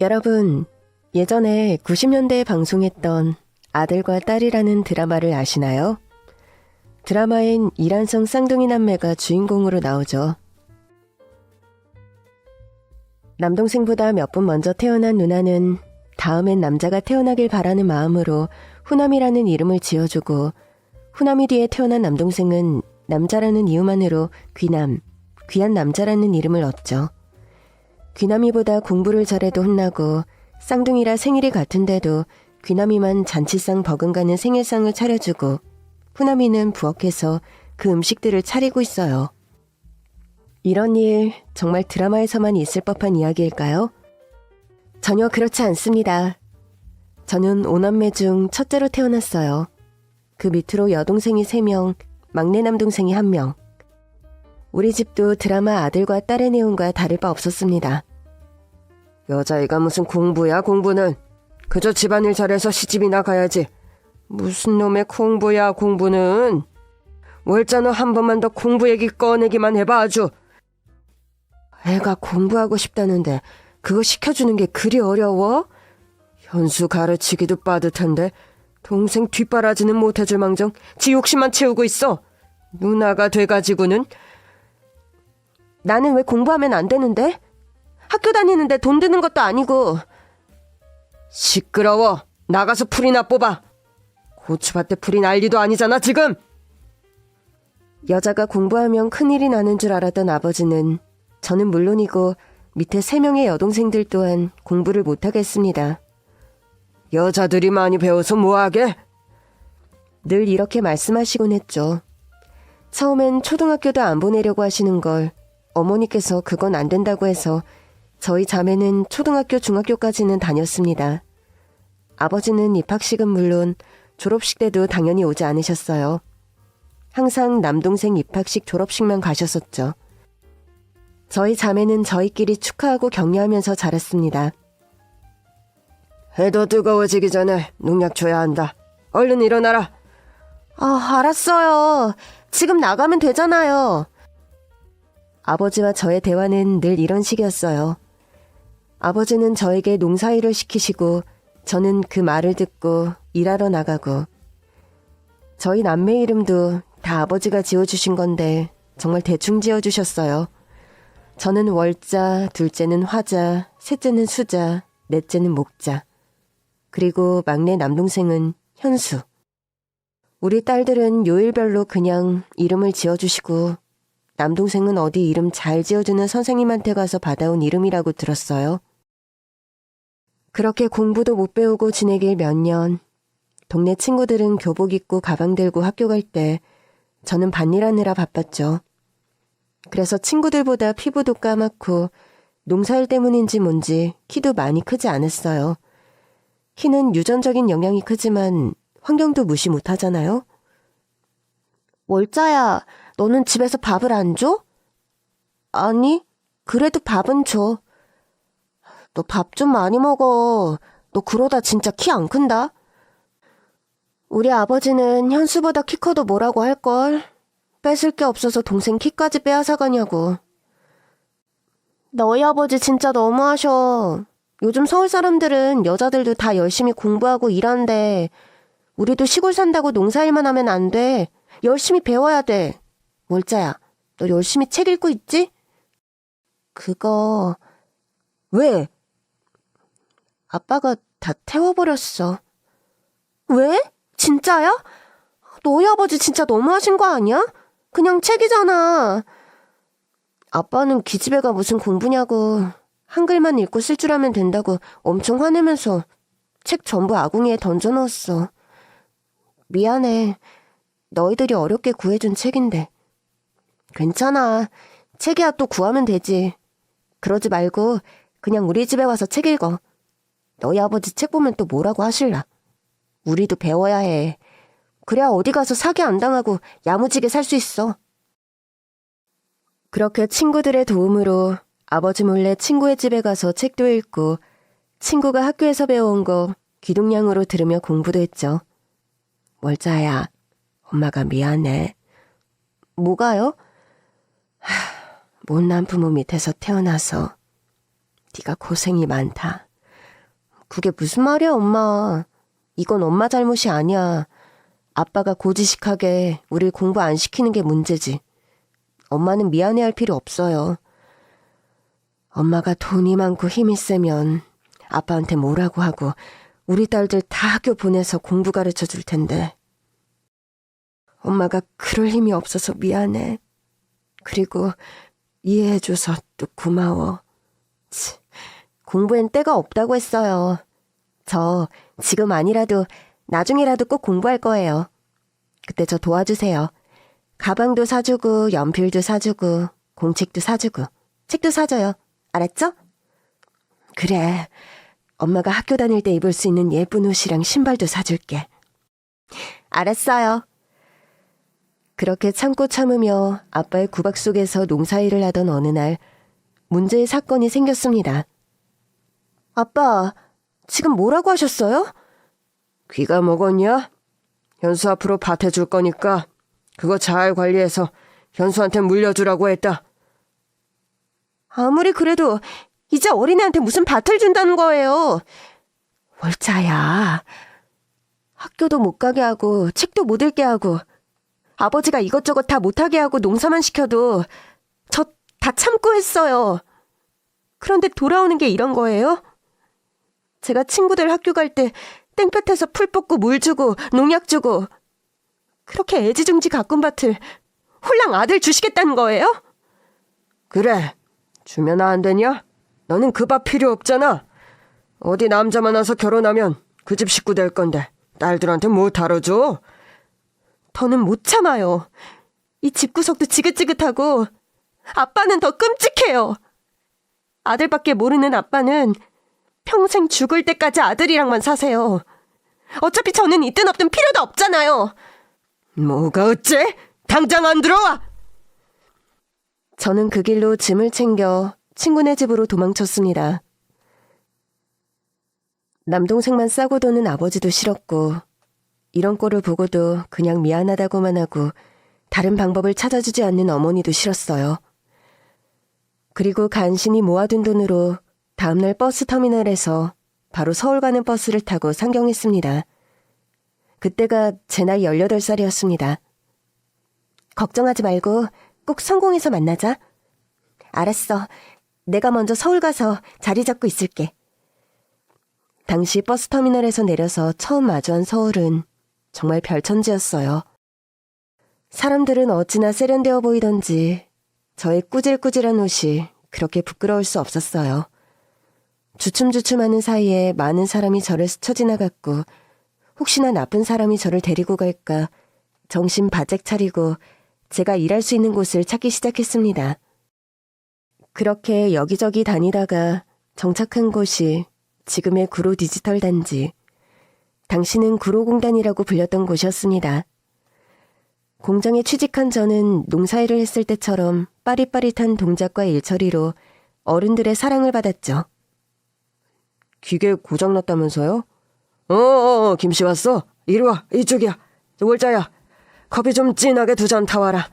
여러분, 예전에 90년대에 방송했던 아들과 딸이라는 드라마를 아시나요? 드라마엔 이란성 쌍둥이 남매가 주인공으로 나오죠. 남동생보다 몇 분 먼저 태어난 누나는 다음엔 남자가 태어나길 바라는 마음으로 후남이라는 이름을 지어주고, 후남이 뒤에 태어난 남동생은 남자라는 이유만으로 귀남, 귀한 남자라는 이름을 얻죠. 귀남이보다 공부를 잘해도 혼나고 쌍둥이라 생일이 같은데도 귀남이만 잔치상 버금가는 생일상을 차려주고 후남이는 부엌에서 그 음식들을 차리고 있어요. 이런 일 정말 드라마에서만 있을 법한 이야기일까요? 전혀 그렇지 않습니다. 저는 5남매 중 첫째로 태어났어요. 그 밑으로 여동생이 3명, 막내 남동생이 1명. 우리 집도 드라마 아들과 딸의 내용과 다를 바 없었습니다. 여자애가 무슨 공부야, 공부는. 그저 집안일 잘해서 시집이나 가야지. 무슨 놈의 공부야, 공부는. 월자너 한 번만 더 공부 얘기 꺼내기만 해봐, 아주. 애가 공부하고 싶다는데 그거 시켜주는 게 그리 어려워? 현수 가르치기도 빠듯한데 동생 뒷바라지는 못해줄 망정 지 욕심만 채우고 있어. 누나가 돼가지고는. 나는 왜 공부하면 안 되는데? 학교 다니는데 돈 드는 것도 아니고. 시끄러워. 나가서 풀이나 뽑아. 고추밭에 풀이 난리도 아니잖아 지금. 여자가 공부하면 큰일이 나는 줄 알았던 아버지는 저는 물론이고 밑에 3명의 여동생들 또한 공부를 못하겠습니다. 여자들이 많이 배워서 뭐하게? 늘 이렇게 말씀하시곤 했죠. 처음엔 초등학교도 안 보내려고 하시는 걸 어머니께서 그건 안 된다고 해서 저희 자매는 초등학교, 중학교까지는 다녔습니다. 아버지는 입학식은 물론 졸업식 때도 당연히 오지 않으셨어요. 항상 남동생 입학식, 졸업식만 가셨었죠. 저희 자매는 저희끼리 축하하고 격려하면서 자랐습니다. 해도 뜨거워지기 전에 농약 줘야 한다. 얼른 일어나라. 알았어요. 지금 나가면 되잖아요. 아버지와 저의 대화는 늘 이런 식이었어요. 아버지는 저에게 농사일을 시키시고 저는 그 말을 듣고 일하러 나가고, 저희 남매 이름도 다 아버지가 지어주신 건데 정말 대충 지어주셨어요. 저는 월자, 둘째는 화자, 셋째는 수자, 넷째는 목자. 그리고 막내 남동생은 현수. 우리 딸들은 요일별로 그냥 이름을 지어주시고 남동생은 어디 이름 잘 지어주는 선생님한테 가서 받아온 이름이라고 들었어요. 그렇게 공부도 못 배우고 지내길 몇 년. 동네 친구들은 교복 입고 가방 들고 학교 갈 때 저는 밭일하느라 바빴죠. 그래서 친구들보다 피부도 까맣고 농사일 때문인지 뭔지 키도 많이 크지 않았어요. 키는 유전적인 영향이 크지만 환경도 무시 못하잖아요. 월자야, 너는 집에서 밥을 안 줘? 아니, 그래도 밥은 줘. 너 밥 좀 많이 먹어. 너 그러다 진짜 키 안 큰다. 우리 아버지는 현수보다 키 커도 뭐라고 할걸. 뺏을 게 없어서 동생 키까지 빼앗아가냐고. 너희 아버지 진짜 너무하셔. 요즘 서울 사람들은 여자들도 다 열심히 공부하고 일하는데 우리도 시골 산다고 농사일만 하면 안 돼. 열심히 배워야 돼. 월자야, 너 열심히 책 읽고 있지? 그거... 왜? 아빠가 다 태워버렸어. 왜? 진짜야? 너희 아버지 진짜 너무하신 거 아니야? 그냥 책이잖아. 아빠는 기집애가 무슨 공부냐고. 한글만 읽고 쓸 줄 알면 된다고 엄청 화내면서 책 전부 아궁이에 던져넣었어. 미안해. 너희들이 어렵게 구해준 책인데. 괜찮아. 책이야 또 구하면 되지. 그러지 말고 그냥 우리 집에 와서 책 읽어. 너희 아버지 책 보면 또 뭐라고 하실라. 우리도 배워야 해. 그래야 어디 가서 사기 안 당하고 야무지게 살 수 있어. 그렇게 친구들의 도움으로 아버지 몰래 친구의 집에 가서 책도 읽고 친구가 학교에서 배워온 거 귀동냥으로 들으며 공부도 했죠. 월자야, 엄마가 미안해. 뭐가요? 못난 부모 밑에서 태어나서 네가 고생이 많다. 그게 무슨 말이야, 엄마. 이건 엄마 잘못이 아니야. 아빠가 고지식하게 우릴 공부 안 시키는 게 문제지. 엄마는 미안해할 필요 없어요. 엄마가 돈이 많고 힘이 세면 아빠한테 뭐라고 하고 우리 딸들 다 학교 보내서 공부 가르쳐 줄 텐데. 엄마가 그럴 힘이 없어서 미안해. 그리고 이해해줘서 또 고마워. 공부엔 때가 없다고 했어요. 저 지금 아니라도 나중에라도 꼭 공부할 거예요. 그때 저 도와주세요. 가방도 사주고 연필도 사주고 공책도 사주고 책도 사줘요. 알았죠? 그래. 엄마가 학교 다닐 때 입을 수 있는 예쁜 옷이랑 신발도 사줄게. 알았어요. 그렇게 참고 참으며 아빠의 구박 속에서 농사일을 하던 어느 날 문제의 사건이 생겼습니다. 아빠, 지금 뭐라고 하셨어요? 귀가 먹었냐? 현수 앞으로 밭 해줄 거니까 그거 잘 관리해서 현수한테 물려주라고 했다. 아무리 그래도 이제 어린애한테 무슨 밭을 준다는 거예요. 월자야. 학교도 못 가게 하고 책도 못 읽게 하고 아버지가 이것저것 다 못하게 하고 농사만 시켜도 저 다 참고 했어요. 그런데 돌아오는 게 이런 거예요? 제가 친구들 학교 갈 때 땡볕에서 풀 뽑고 물 주고 농약 주고 그렇게 애지중지 가꾼 밭을 홀랑 아들 주시겠다는 거예요? 그래. 주면 안 되냐? 너는 그 밥 필요 없잖아. 어디 남자 만나서 결혼하면 그 집 식구 될 건데 딸들한테 뭐 다뤄줘? 더는 못 참아요. 이 집구석도 지긋지긋하고 아빠는 더 끔찍해요. 아들밖에 모르는 아빠는 평생 죽을 때까지 아들이랑만 사세요. 어차피 저는 있든 없든 필요도 없잖아요. 뭐가 어째? 당장 안 들어와! 저는 그 길로 짐을 챙겨 친구네 집으로 도망쳤습니다. 남동생만 싸고 도는 아버지도 싫었고 이런 꼴을 보고도 그냥 미안하다고만 하고 다른 방법을 찾아주지 않는 어머니도 싫었어요. 그리고 간신히 모아둔 돈으로 다음날 버스 터미널에서 바로 서울 가는 버스를 타고 상경했습니다. 그때가 제 나이 18살이었습니다. 걱정하지 말고 꼭 성공해서 만나자. 알았어. 내가 먼저 서울 가서 자리 잡고 있을게. 당시 버스터미널에서 내려서 처음 마주한 서울은 정말 별천지였어요. 사람들은 어찌나 세련되어 보이던지 저의 꾸질꾸질한 옷이 그렇게 부끄러울 수 없었어요. 주춤주춤하는 사이에 많은 사람이 저를 스쳐 지나갔고 혹시나 나쁜 사람이 저를 데리고 갈까 정신 바짝 차리고 제가 일할 수 있는 곳을 찾기 시작했습니다. 그렇게 여기저기 다니다가 정착한 곳이 지금의 구로 디지털 단지, 당시는 구로공단이라고 불렸던 곳이었습니다. 공장에 취직한 저는 농사일을 했을 때처럼 빠릿빠릿한 동작과 일처리로 어른들의 사랑을 받았죠. 기계 고장났다면서요? 김씨 왔어. 이리 와, 이쪽이야. 월자야, 커피 좀 진하게 2잔 타와라.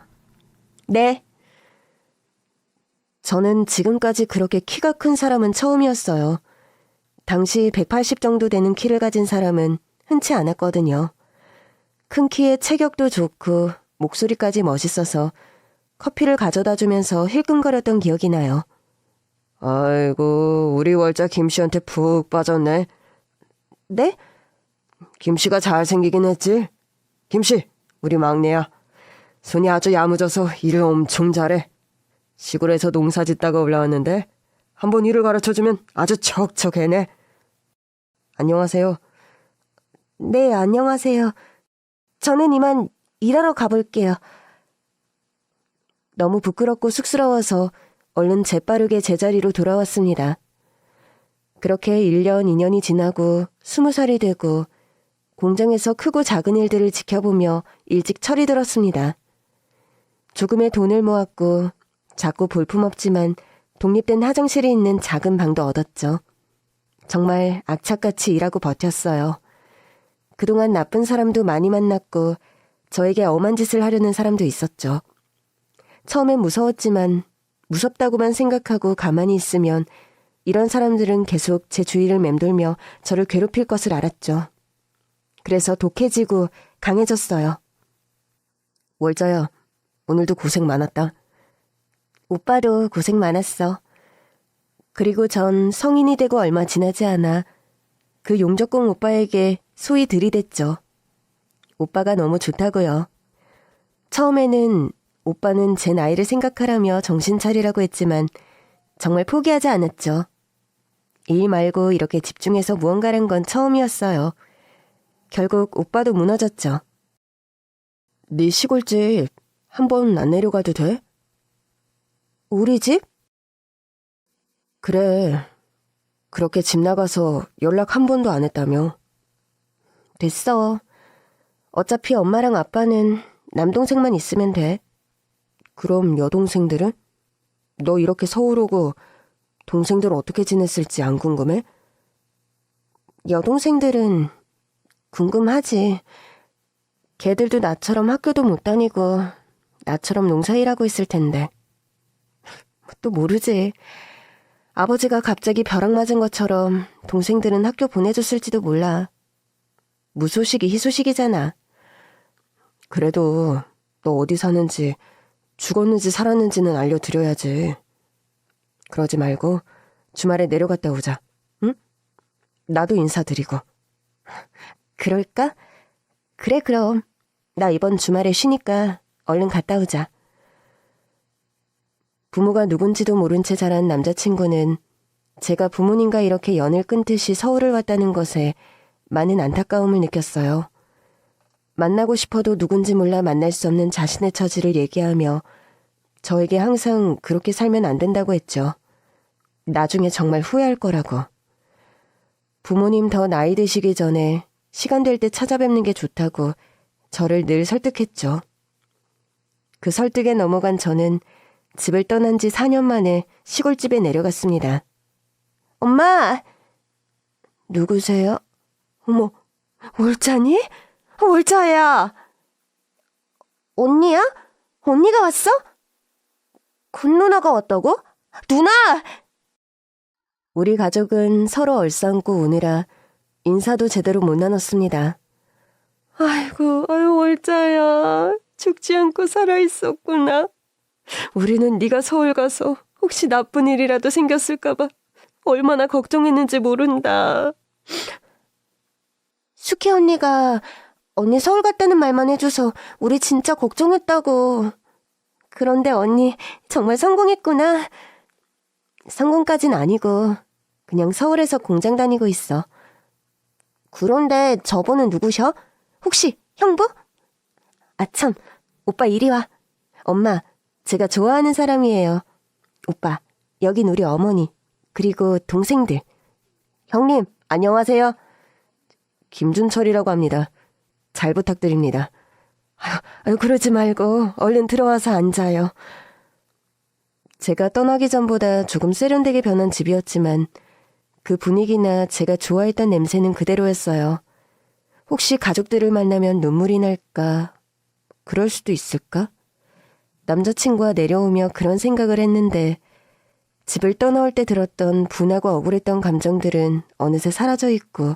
네. 저는 지금까지 그렇게 키가 큰 사람은 처음이었어요. 당시 180 정도 되는 키를 가진 사람은 흔치 않았거든요. 큰 키에 체격도 좋고 목소리까지 멋있어서 커피를 가져다 주면서 힐끔거렸던 기억이 나요. 아이고, 우리 월자 김씨한테 푹 빠졌네. 네? 김씨가 잘생기긴 했지? 김씨, 우리 막내야. 손이 아주 야무져서 일을 엄청 잘해. 시골에서 농사 짓다가 올라왔는데 한번 일을 가르쳐주면 아주 척척해내. 안녕하세요. 네, 안녕하세요. 저는 이만 일하러 가볼게요. 너무 부끄럽고 쑥스러워서 얼른 재빠르게 제자리로 돌아왔습니다. 그렇게 1년, 2년이 지나고 20살이 되고 공장에서 크고 작은 일들을 지켜보며 일찍 철이 들었습니다. 조금의 돈을 모았고 작고 볼품없지만 독립된 화장실이 있는 작은 방도 얻었죠. 정말 악착같이 일하고 버텼어요. 그동안 나쁜 사람도 많이 만났고 저에게 엄한 짓을 하려는 사람도 있었죠. 처음엔 무서웠지만 무섭다고만 생각하고 가만히 있으면 이런 사람들은 계속 제 주위를 맴돌며 저를 괴롭힐 것을 알았죠. 그래서 독해지고 강해졌어요. 월자야, 오늘도 고생 많았다. 오빠도 고생 많았어. 그리고 전 성인이 되고 얼마 지나지 않아 그 용적공 오빠에게 소위 들이댔죠. 오빠가 너무 좋다고요. 처음에는 오빠는 제 나이를 생각하라며 정신 차리라고 했지만 정말 포기하지 않았죠. 일 말고 이렇게 집중해서 무언가란 건 처음이었어요. 결국 오빠도 무너졌죠. 네 시골집 한번 안 내려가도 돼? 우리 집? 그래. 그렇게 집 나가서 연락 한 번도 안 했다며. 됐어. 어차피 엄마랑 아빠는 남동생만 있으면 돼. 그럼 여동생들은? 너 이렇게 서울 오고 동생들 어떻게 지냈을지 안 궁금해? 여동생들은 궁금하지. 걔들도 나처럼 학교도 못 다니고 나처럼 농사일하고 있을 텐데. 또 모르지. 아버지가 갑자기 벼락 맞은 것처럼 동생들은 학교 보내줬을지도 몰라. 무소식이 희소식이잖아. 그래도 너 어디 사는지 죽었는지 살았는지는 알려드려야지. 그러지 말고 주말에 내려갔다 오자. 응? 나도 인사드리고. 그럴까? 그래 그럼. 나 이번 주말에 쉬니까 얼른 갔다 오자. 부모가 누군지도 모른 채 자란 남자친구는 제가 부모님과 이렇게 연을 끊듯이 서울을 왔다는 것에 많은 안타까움을 느꼈어요. 만나고 싶어도 누군지 몰라 만날 수 없는 자신의 처지를 얘기하며 저에게 항상 그렇게 살면 안 된다고 했죠. 나중에 정말 후회할 거라고. 부모님 더 나이 드시기 전에 시간 될 때 찾아뵙는 게 좋다고 저를 늘 설득했죠. 그 설득에 넘어간 저는 집을 떠난 지 4년 만에 시골집에 내려갔습니다. 엄마! 누구세요? 어머, 월자니? 월자야! 언니야? 언니가 왔어? 군 누나가 왔다고? 누나! 우리 가족은 서로 얼싸안고 우느라 인사도 제대로 못 나눴습니다. 아이고, 아유 월자야. 죽지 않고 살아있었구나. 우리는 네가 서울 가서 혹시 나쁜 일이라도 생겼을까봐 얼마나 걱정했는지 모른다. 숙희 언니가 언니 서울 갔다는 말만 해줘서 우리 진짜 걱정했다고. 그런데 언니 정말 성공했구나. 성공까진 아니고 그냥 서울에서 공장 다니고 있어. 그런데 저분은 누구셔? 혹시 형부? 아참, 오빠 이리 와. 엄마, 제가 좋아하는 사람이에요. 오빠, 여긴 우리 어머니, 그리고 동생들. 형님, 안녕하세요. 김준철이라고 합니다. 잘 부탁드립니다. 아유, 그러지 말고 얼른 들어와서 앉아요. 제가 떠나기 전보다 조금 세련되게 변한 집이었지만 그 분위기나 제가 좋아했던 냄새는 그대로였어요. 혹시 가족들을 만나면 눈물이 날까? 그럴 수도 있을까? 남자친구와 내려오며 그런 생각을 했는데 집을 떠나올 때 들었던 분하고 억울했던 감정들은 어느새 사라져 있고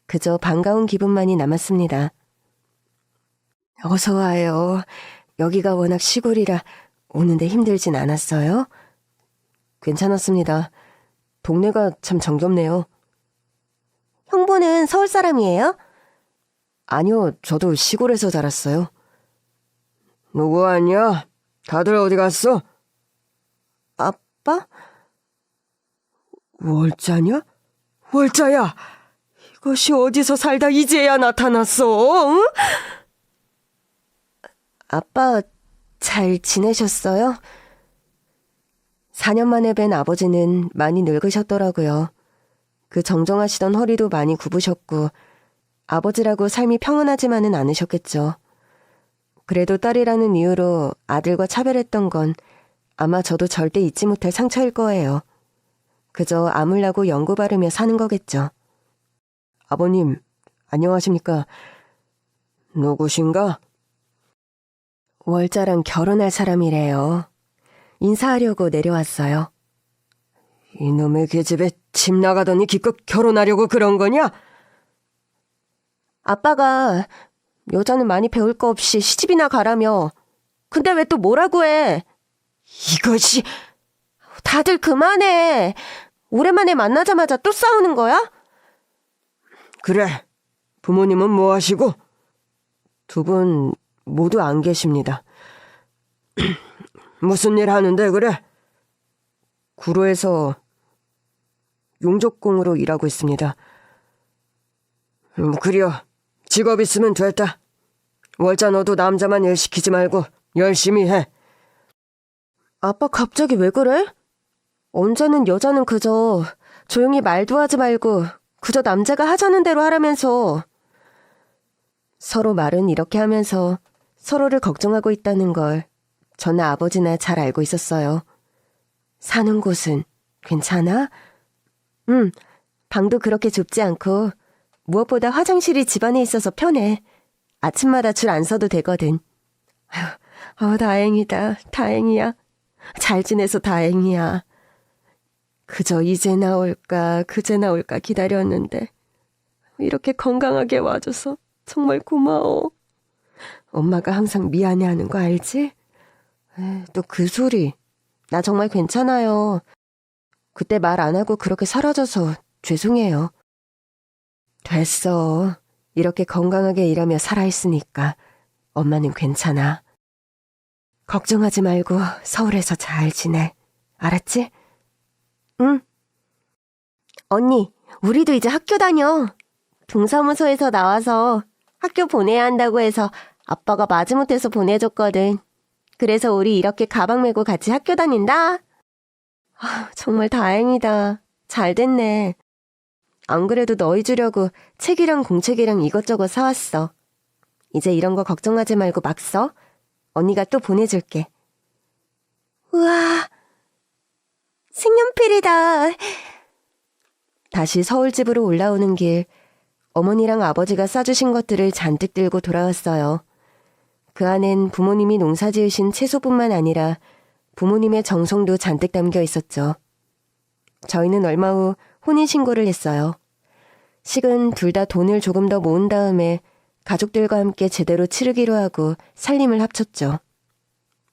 그저 반가운 기분만이 남았습니다. 어서 와요. 여기가 워낙 시골이라 오는데 힘들진 않았어요? 괜찮았습니다. 동네가 참 정겹네요. 형부는 서울 사람이에요? 아니요, 저도 시골에서 자랐어요. 누구 왔냐? 다들 어디 갔어? 아빠? 월자냐? 월자야! 이것이 어디서 살다 이제야 나타났어? 응? 아빠 잘 지내셨어요? 4년 만에 뵌 아버지는 많이 늙으셨더라고요. 그 정정하시던 허리도 많이 굽으셨고 아버지라고 삶이 평온하지만은 않으셨겠죠. 그래도 딸이라는 이유로 아들과 차별했던 건 아마 저도 절대 잊지 못할 상처일 거예요. 그저 아물라고 연고 바르며 사는 거겠죠. 아버님, 안녕하십니까? 누구신가? 월자랑 결혼할 사람이래요. 인사하려고 내려왔어요. 이놈의 계집애 집 나가더니 기껏 결혼하려고 그런 거냐? 아빠가 여자는 많이 배울 거 없이 시집이나 가라며. 근데 왜 또 뭐라고 해? 이것이... 다들 그만해. 오랜만에 만나자마자 또 싸우는 거야? 그래, 부모님은 뭐 하시고? 두 분 모두 안 계십니다. 무슨 일 하는데 그래? 구로에서 용접공으로 일하고 있습니다. 그려, 직업 있으면 됐다. 월자 너도 남자만 일 시키지 말고 열심히 해. 아빠 갑자기 왜 그래? 언제는 여자는 그저 조용히 말도 하지 말고 그저 남자가 하자는 대로 하라면서. 서로 말은 이렇게 하면서 서로를 걱정하고 있다는 걸 저나 아버지나 잘 알고 있었어요. 사는 곳은 괜찮아? 방도 그렇게 좁지 않고 무엇보다 화장실이 집안에 있어서 편해. 아침마다 줄 안 서도 되거든. 다행이다. 다행이야. 잘 지내서 다행이야. 그저 이제 나올까 그제 나올까 기다렸는데 이렇게 건강하게 와줘서 정말 고마워. 엄마가 항상 미안해하는 거 알지? 또 그 소리. 나 정말 괜찮아요. 그때 말 안 하고 그렇게 사라져서 죄송해요. 됐어. 이렇게 건강하게 일하며 살아있으니까 엄마는 괜찮아. 걱정하지 말고 서울에서 잘 지내. 알았지? 응. 언니, 우리도 이제 학교 다녀. 동사무소에서 나와서 학교 보내야 한다고 해서 아빠가 마지못해서 보내줬거든. 그래서 우리 이렇게 가방 메고 같이 학교 다닌다. 정말 다행이다. 잘 됐네. 안 그래도 너희 주려고 책이랑 공책이랑 이것저것 사왔어. 이제 이런 거 걱정하지 말고 막 써. 언니가 또 보내줄게. 우와, 색연필이다. 다시 서울집으로 올라오는 길, 어머니랑 아버지가 싸주신 것들을 잔뜩 들고 돌아왔어요. 그 안엔 부모님이 농사지으신 채소뿐만 아니라 부모님의 정성도 잔뜩 담겨 있었죠. 저희는 얼마 후 혼인신고를 했어요. 식은 둘 다 돈을 조금 더 모은 다음에 가족들과 함께 제대로 치르기로 하고 살림을 합쳤죠.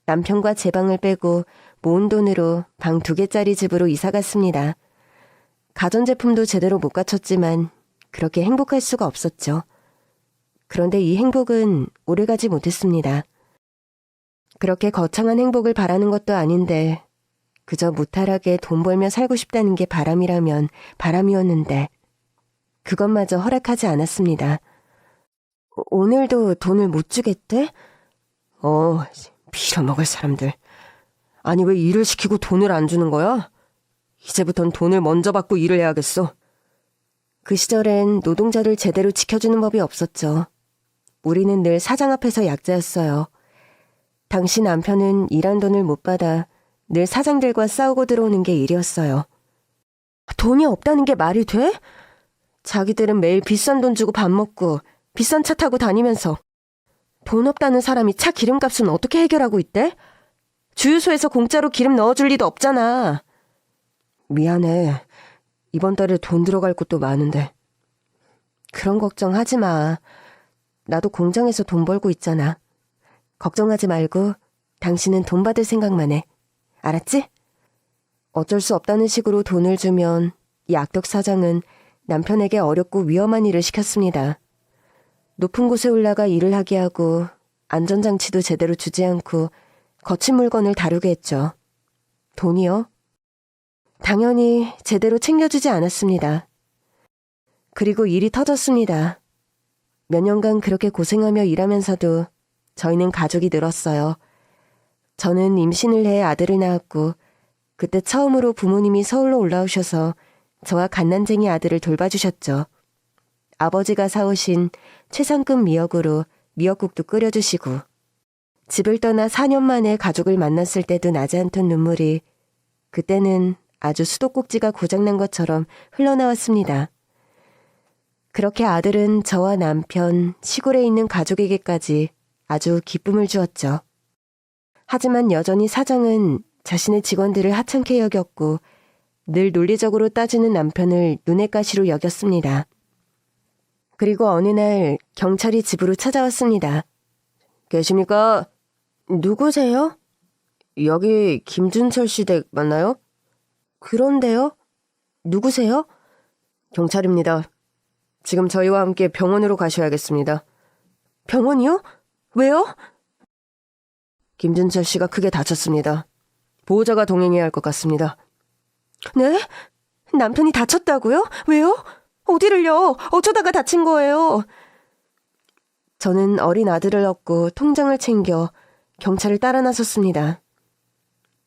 남편과 제 방을 빼고 모은 돈으로 방 2개짜리 집으로 이사 갔습니다. 가전제품도 제대로 못 갖췄지만 그렇게 행복할 수가 없었죠. 그런데 이 행복은 오래가지 못했습니다. 그렇게 거창한 행복을 바라는 것도 아닌데 그저 무탈하게 돈 벌며 살고 싶다는 게 바람이라면 바람이었는데 그것마저 허락하지 않았습니다. 오늘도 돈을 못 주겠대? 빌어먹을 사람들. 아니 왜 일을 시키고 돈을 안 주는 거야? 이제부턴 돈을 먼저 받고 일을 해야겠어. 그 시절엔 노동자를 제대로 지켜주는 법이 없었죠. 우리는 늘 사장 앞에서 약자였어요. 당시 남편은 일한 돈을 못 받아 늘 사장들과 싸우고 들어오는 게 일이었어요. 돈이 없다는 게 말이 돼? 자기들은 매일 비싼 돈 주고 밥 먹고 비싼 차 타고 다니면서 돈 없다는 사람이 차 기름값은 어떻게 해결하고 있대? 주유소에서 공짜로 기름 넣어줄 리도 없잖아. 미안해. 이번 달에 돈 들어갈 곳도 많은데. 그런 걱정 하지 마. 나도 공장에서 돈 벌고 있잖아. 걱정하지 말고 당신은 돈 받을 생각만 해. 알았지? 어쩔 수 없다는 식으로 돈을 주면 이 악덕 사장은 남편에게 어렵고 위험한 일을 시켰습니다. 높은 곳에 올라가 일을 하게 하고 안전장치도 제대로 주지 않고 거친 물건을 다루게 했죠. 돈이요? 당연히 제대로 챙겨주지 않았습니다. 그리고 일이 터졌습니다. 몇 년간 그렇게 고생하며 일하면서도 저희는 가족이 늘었어요. 저는 임신을 해 아들을 낳았고 그때 처음으로 부모님이 서울로 올라오셔서 저와 갓난쟁이 아들을 돌봐주셨죠. 아버지가 사오신 최상급 미역으로 미역국도 끓여주시고 집을 떠나 4년 만에 가족을 만났을 때도 나지 않던 눈물이 그때는 아주 수도꼭지가 고장난 것처럼 흘러나왔습니다. 그렇게 아들은 저와 남편, 시골에 있는 가족에게까지 아주 기쁨을 주었죠. 하지만 여전히 사장은 자신의 직원들을 하찮게 여겼고 늘 논리적으로 따지는 남편을 눈의 가시로 여겼습니다. 그리고 어느 날 경찰이 집으로 찾아왔습니다. 계십니까? 누구세요? 여기 김준철 씨 댁 맞나요? 그런데요? 누구세요? 경찰입니다. 지금 저희와 함께 병원으로 가셔야겠습니다. 병원이요? 왜요? 김준철 씨가 크게 다쳤습니다. 보호자가 동행해야 할 것 같습니다. 네? 남편이 다쳤다고요? 왜요? 어디를요? 어쩌다가 다친 거예요? 저는 어린 아들을 얻고 통장을 챙겨 경찰을 따라 나섰습니다.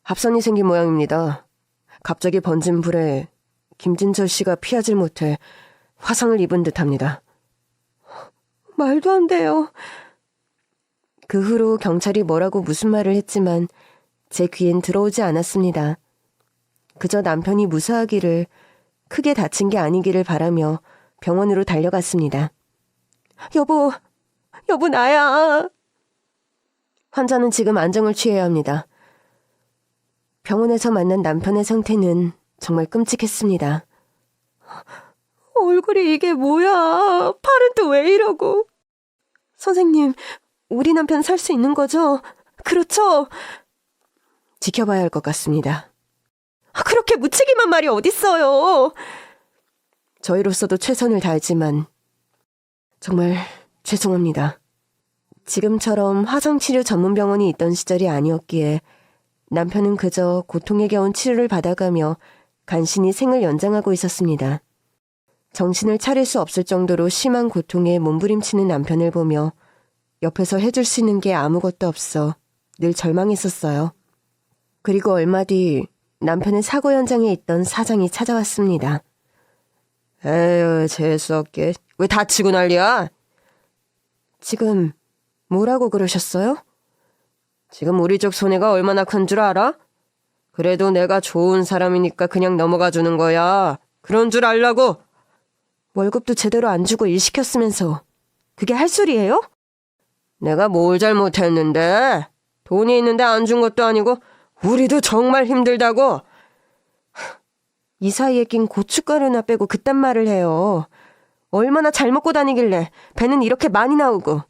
합선이 생긴 모양입니다. 갑자기 번진 불에 김진철 씨가 피하질 못해 화상을 입은 듯합니다. 말도 안 돼요. 그 후로 경찰이 뭐라고 무슨 말을 했지만 제 귀엔 들어오지 않았습니다. 그저 남편이 무사하기를, 크게 다친 게 아니기를 바라며 병원으로 달려갔습니다. 여보 나야. 환자는 지금 안정을 취해야 합니다. 병원에서 만난 남편의 상태는 정말 끔찍했습니다. 얼굴이 이게 뭐야? 팔은 또 왜 이러고? 선생님, 우리 남편 살 수 있는 거죠? 그렇죠? 지켜봐야 할 것 같습니다. 그렇게 무책임한 말이 어딨어요? 저희로서도 최선을 다했지만 정말 죄송합니다. 지금처럼 화상치료 전문병원이 있던 시절이 아니었기에 남편은 그저 고통에 겨운 치료를 받아가며 간신히 생을 연장하고 있었습니다. 정신을 차릴 수 없을 정도로 심한 고통에 몸부림치는 남편을 보며 옆에서 해줄 수 있는 게 아무것도 없어 늘 절망했었어요. 그리고 얼마 뒤 남편의 사고 현장에 있던 사장이 찾아왔습니다. 에휴, 재수없게. 왜 다치고 난리야? 지금 뭐라고 그러셨어요? 지금 우리 쪽 손해가 얼마나 큰 줄 알아? 그래도 내가 좋은 사람이니까 그냥 넘어가 주는 거야. 그런 줄 알라고. 월급도 제대로 안 주고 일 시켰으면서 그게 할 소리예요? 내가 뭘 잘못했는데? 돈이 있는데 안 준 것도 아니고 우리도 정말 힘들다고. 이 사이에 낀 고춧가루나 빼고 그딴 말을 해요. 얼마나 잘 먹고 다니길래 배는 이렇게 많이 나오고.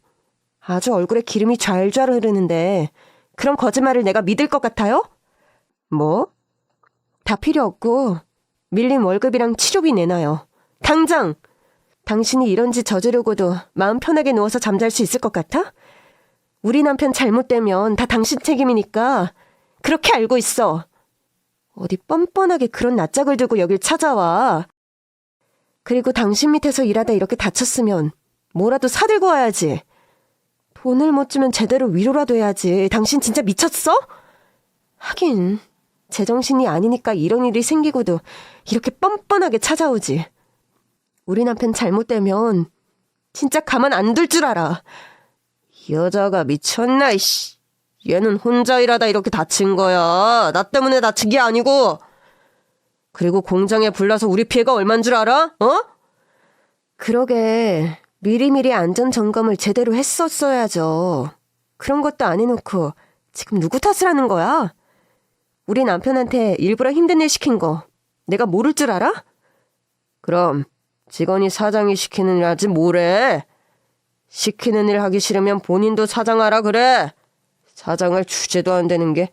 아주 얼굴에 기름이 좔좔 흐르는데 그런 거짓말을 내가 믿을 것 같아요? 뭐? 다 필요 없고 밀린 월급이랑 치료비 내놔요. 당장! 당신이 이런 짓 저지르고도 마음 편하게 누워서 잠잘 수 있을 것 같아? 우리 남편 잘못되면 다 당신 책임이니까 그렇게 알고 있어. 어디 뻔뻔하게 그런 낯짝을 들고 여길 찾아와. 그리고 당신 밑에서 일하다 이렇게 다쳤으면 뭐라도 사들고 와야지. 돈을 못 주면 제대로 위로라도 해야지. 당신 진짜 미쳤어? 하긴 제정신이 아니니까 이런 일이 생기고도 이렇게 뻔뻔하게 찾아오지. 우리 남편 잘못되면 진짜 가만 안 둘 줄 알아. 이 여자가 미쳤나, 이씨. 얘는 혼자 일하다 이렇게 다친 거야. 나 때문에 다친 게 아니고. 그리고 공장에 불나서 우리 피해가 얼만 줄 알아? 어? 그러게 미리미리 안전점검을 제대로 했었어야죠. 그런 것도 안 해놓고 지금 누구 탓을 하는 거야? 우리 남편한테 일부러 힘든 일 시킨 거 내가 모를 줄 알아? 그럼 직원이 사장이 시키는 일 하지 뭐래. 시키는 일 하기 싫으면 본인도 사장하라 그래. 사장할 주제도 안 되는 게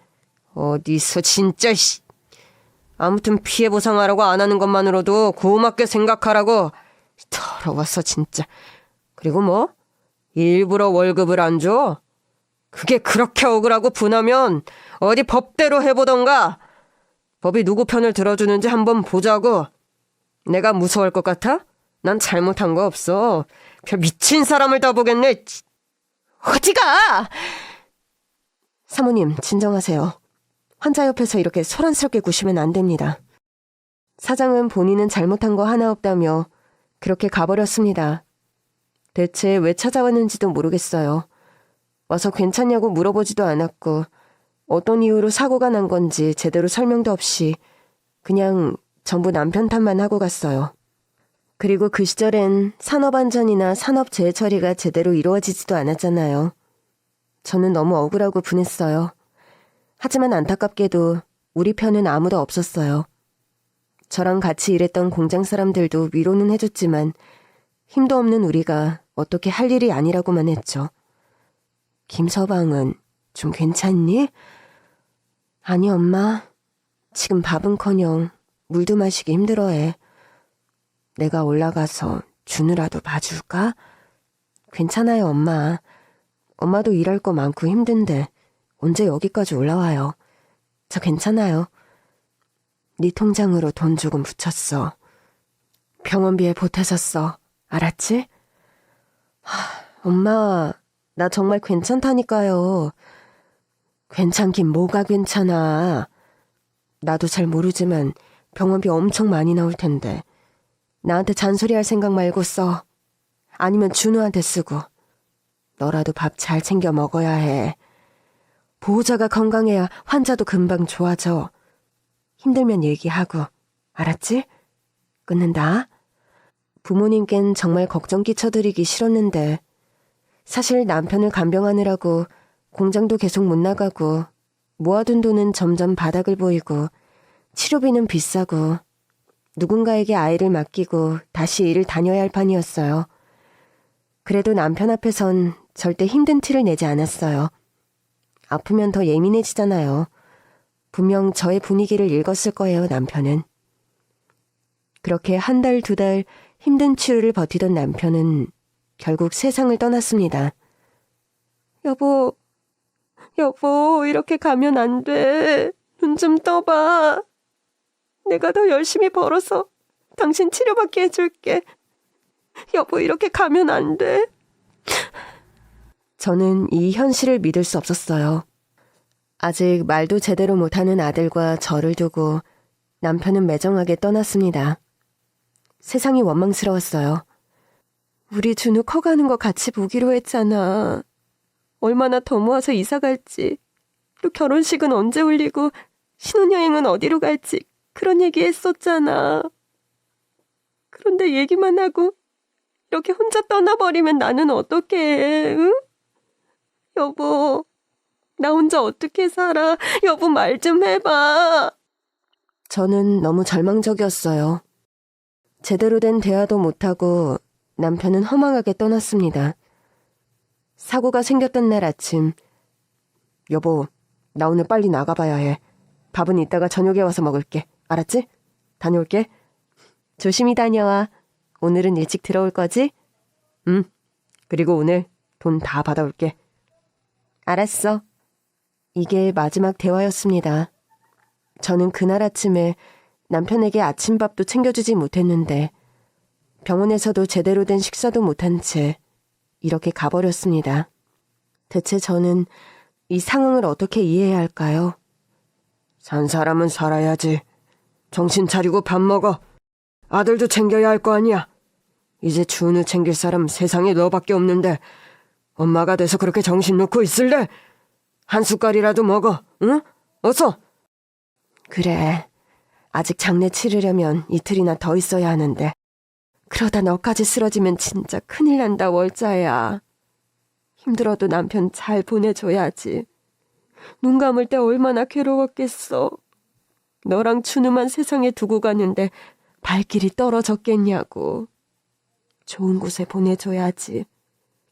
어디서 진짜. 아무튼 피해 보상하라고 안 하는 것만으로도 고맙게 생각하라고. 더러워서 진짜. 그리고 뭐? 일부러 월급을 안 줘? 그게 그렇게 억울하고 분하면 어디 법대로 해보던가. 법이 누구 편을 들어주는지 한번 보자고. 내가 무서워할 것 같아? 난 잘못한 거 없어. 별 미친 사람을 다 보겠네. 어디가! 사모님, 진정하세요. 환자 옆에서 이렇게 소란스럽게 구시면 안 됩니다. 사장은 본인은 잘못한 거 하나 없다며 그렇게 가버렸습니다. 대체 왜 찾아왔는지도 모르겠어요. 와서 괜찮냐고 물어보지도 않았고 어떤 이유로 사고가 난 건지 제대로 설명도 없이 그냥 전부 남편 탓만 하고 갔어요. 그리고 그 시절엔 산업안전이나 산업재해 처리가 제대로 이루어지지도 않았잖아요. 저는 너무 억울하고 분했어요. 하지만 안타깝게도 우리 편은 아무도 없었어요. 저랑 같이 일했던 공장 사람들도 위로는 해줬지만 힘도 없는 우리가 어떻게 할 일이 아니라고만 했죠. 김서방은 좀 괜찮니? 아니 엄마, 지금 밥은커녕 물도 마시기 힘들어해. 내가 올라가서 준우라도 봐줄까? 괜찮아요 엄마. 엄마도 일할 거 많고 힘든데 언제 여기까지 올라와요. 저 괜찮아요. 네 통장으로 돈 조금 붙였어. 병원비에 보태서 써. 알았지? 엄마, 나 정말 괜찮다니까요. 괜찮긴 뭐가 괜찮아. 나도 잘 모르지만 병원비 엄청 많이 나올 텐데 나한테 잔소리할 생각 말고 써. 아니면 준우한테 쓰고. 너라도 밥 잘 챙겨 먹어야 해. 보호자가 건강해야 환자도 금방 좋아져. 힘들면 얘기하고. 알았지? 끊는다. 부모님께는 정말 걱정 끼쳐드리기 싫었는데 사실 남편을 간병하느라고 공장도 계속 못 나가고 모아둔 돈은 점점 바닥을 보이고 치료비는 비싸고 누군가에게 아이를 맡기고 다시 일을 다녀야 할 판이었어요. 그래도 남편 앞에선 절대 힘든 티를 내지 않았어요. 아프면 더 예민해지잖아요. 분명 저의 분위기를 읽었을 거예요, 남편은. 그렇게 한 달, 두 달 힘든 치료를 버티던 남편은 결국 세상을 떠났습니다. 여보, 이렇게 가면 안 돼. 눈 좀 떠봐. 내가 더 열심히 벌어서 당신 치료받게 해줄게. 여보, 이렇게 가면 안 돼. 저는 이 현실을 믿을 수 없었어요. 아직 말도 제대로 못하는 아들과 저를 두고 남편은 매정하게 떠났습니다. 세상이 원망스러웠어요. 우리 준우 커가는 거 같이 보기로 했잖아. 얼마나 더 모아서 이사 갈지, 또 결혼식은 언제 올리고 신혼여행은 어디로 갈지 그런 얘기 했었잖아. 그런데 얘기만 하고 이렇게 혼자 떠나버리면 나는 어떻게 해, 응? 여보, 나 혼자 어떻게 살아? 여보, 말 좀 해봐. 저는 너무 절망적이었어요. 제대로 된 대화도 못하고 남편은 허망하게 떠났습니다. 사고가 생겼던 날 아침, 여보, 나 오늘 빨리 나가봐야 해. 밥은 이따가 저녁에 와서 먹을게. 알았지? 다녀올게. 조심히 다녀와. 오늘은 일찍 들어올 거지? 응. 그리고 오늘 돈 다 받아올게. 알았어. 이게 마지막 대화였습니다. 저는 그날 아침에 남편에게 아침밥도 챙겨주지 못했는데 병원에서도 제대로 된 식사도 못한 채 이렇게 가버렸습니다. 대체 저는 이 상황을 어떻게 이해해야 할까요? 산 사람은 살아야지. 정신 차리고 밥 먹어. 아들도 챙겨야 할 거 아니야. 이제 준우 챙길 사람 세상에 너밖에 없는데 엄마가 돼서 그렇게 정신 놓고 있을래? 한 숟갈이라도 먹어, 응? 어서! 그래, 아직 장례 치르려면 이틀이나 더 있어야 하는데 그러다 너까지 쓰러지면 진짜 큰일 난다, 월자야. 힘들어도 남편 잘 보내줘야지. 눈 감을 때 얼마나 괴로웠겠어. 너랑 준우만 세상에 두고 가는데 발길이 떨어졌겠냐고. 좋은 곳에 보내줘야지.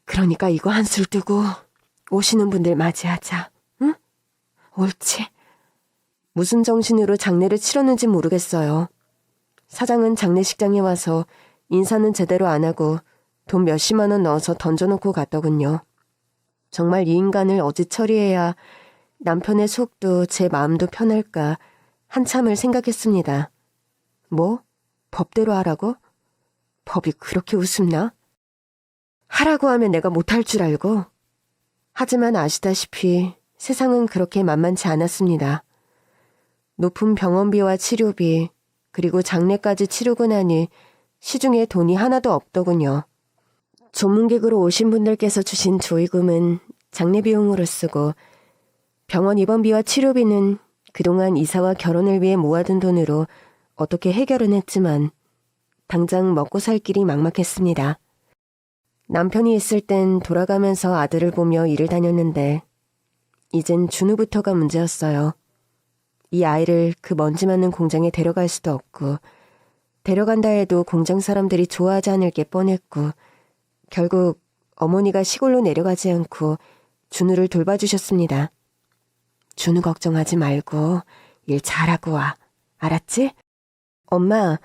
그러니까 이거 한술 뜨고 오시는 분들 맞이하자. 응? 옳지. 무슨 정신으로 장례를 치렀는지 모르겠어요. 사장은 장례식장에 와서 인사는 제대로 안 하고 돈 몇십만 원 넣어서 던져놓고 갔더군요. 정말 이 인간을 어찌 처리해야 남편의 속도 제 마음도 편할까 한참을 생각했습니다. 뭐? 법대로 하라고? 법이 그렇게 우습나? 하라고 하면 내가 못할 줄 알고. 하지만 아시다시피 세상은 그렇게 만만치 않았습니다. 높은 병원비와 치료비, 그리고 장례까지 치르고 나니 시중에 돈이 하나도 없더군요. 전문객으로 오신 분들께서 주신 조의금은 장례 비용으로 쓰고 병원 입원비와 치료비는 그동안 이사와 결혼을 위해 모아둔 돈으로 어떻게 해결은 했지만 당장 먹고 살 길이 막막했습니다. 남편이 있을 땐 돌아가면서 아들을 보며 일을 다녔는데 이젠 준우부터가 문제였어요. 이 아이를 그 먼지 많은 공장에 데려갈 수도 없고 데려간다 해도 공장 사람들이 좋아하지 않을 게 뻔했고 결국 어머니가 시골로 내려가지 않고 준우를 돌봐주셨습니다. 준우 걱정하지 말고 일 잘하고 와. 알았지? 엄마,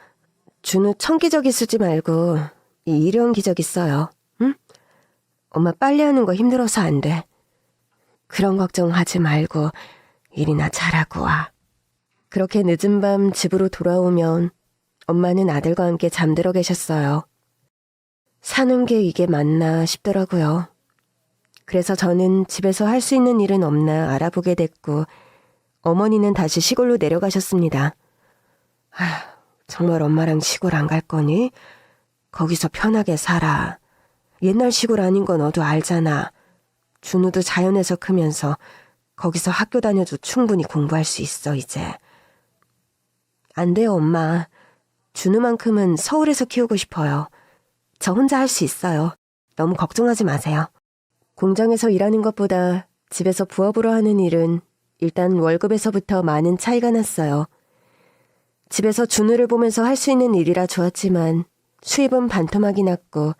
준우 천기저귀 쓰지 말고 이 일회용 기저귀 써요. 응? 엄마 빨래하는 거 힘들어서 안 돼. 그런 걱정하지 말고 일이나 잘하고 와. 그렇게 늦은 밤 집으로 돌아오면 엄마는 아들과 함께 잠들어 계셨어요. 사는 게 이게 맞나 싶더라고요. 그래서 저는 집에서 할 수 있는 일은 없나 알아보게 됐고 어머니는 다시 시골로 내려가셨습니다. 정말 엄마랑 시골 안 갈 거니? 거기서 편하게 살아. 옛날 시골 아닌 거 너도 알잖아. 준우도 자연에서 크면서 거기서 학교 다녀도 충분히 공부할 수 있어 이제. 안 돼요 엄마. 준우만큼은 서울에서 키우고 싶어요. 저 혼자 할 수 있어요. 너무 걱정하지 마세요. 공장에서 일하는 것보다 집에서 부업으로 하는 일은 일단 월급에서부터 많은 차이가 났어요. 집에서 준우를 보면서 할 수 있는 일이라 좋았지만 수입은 반토막이 났고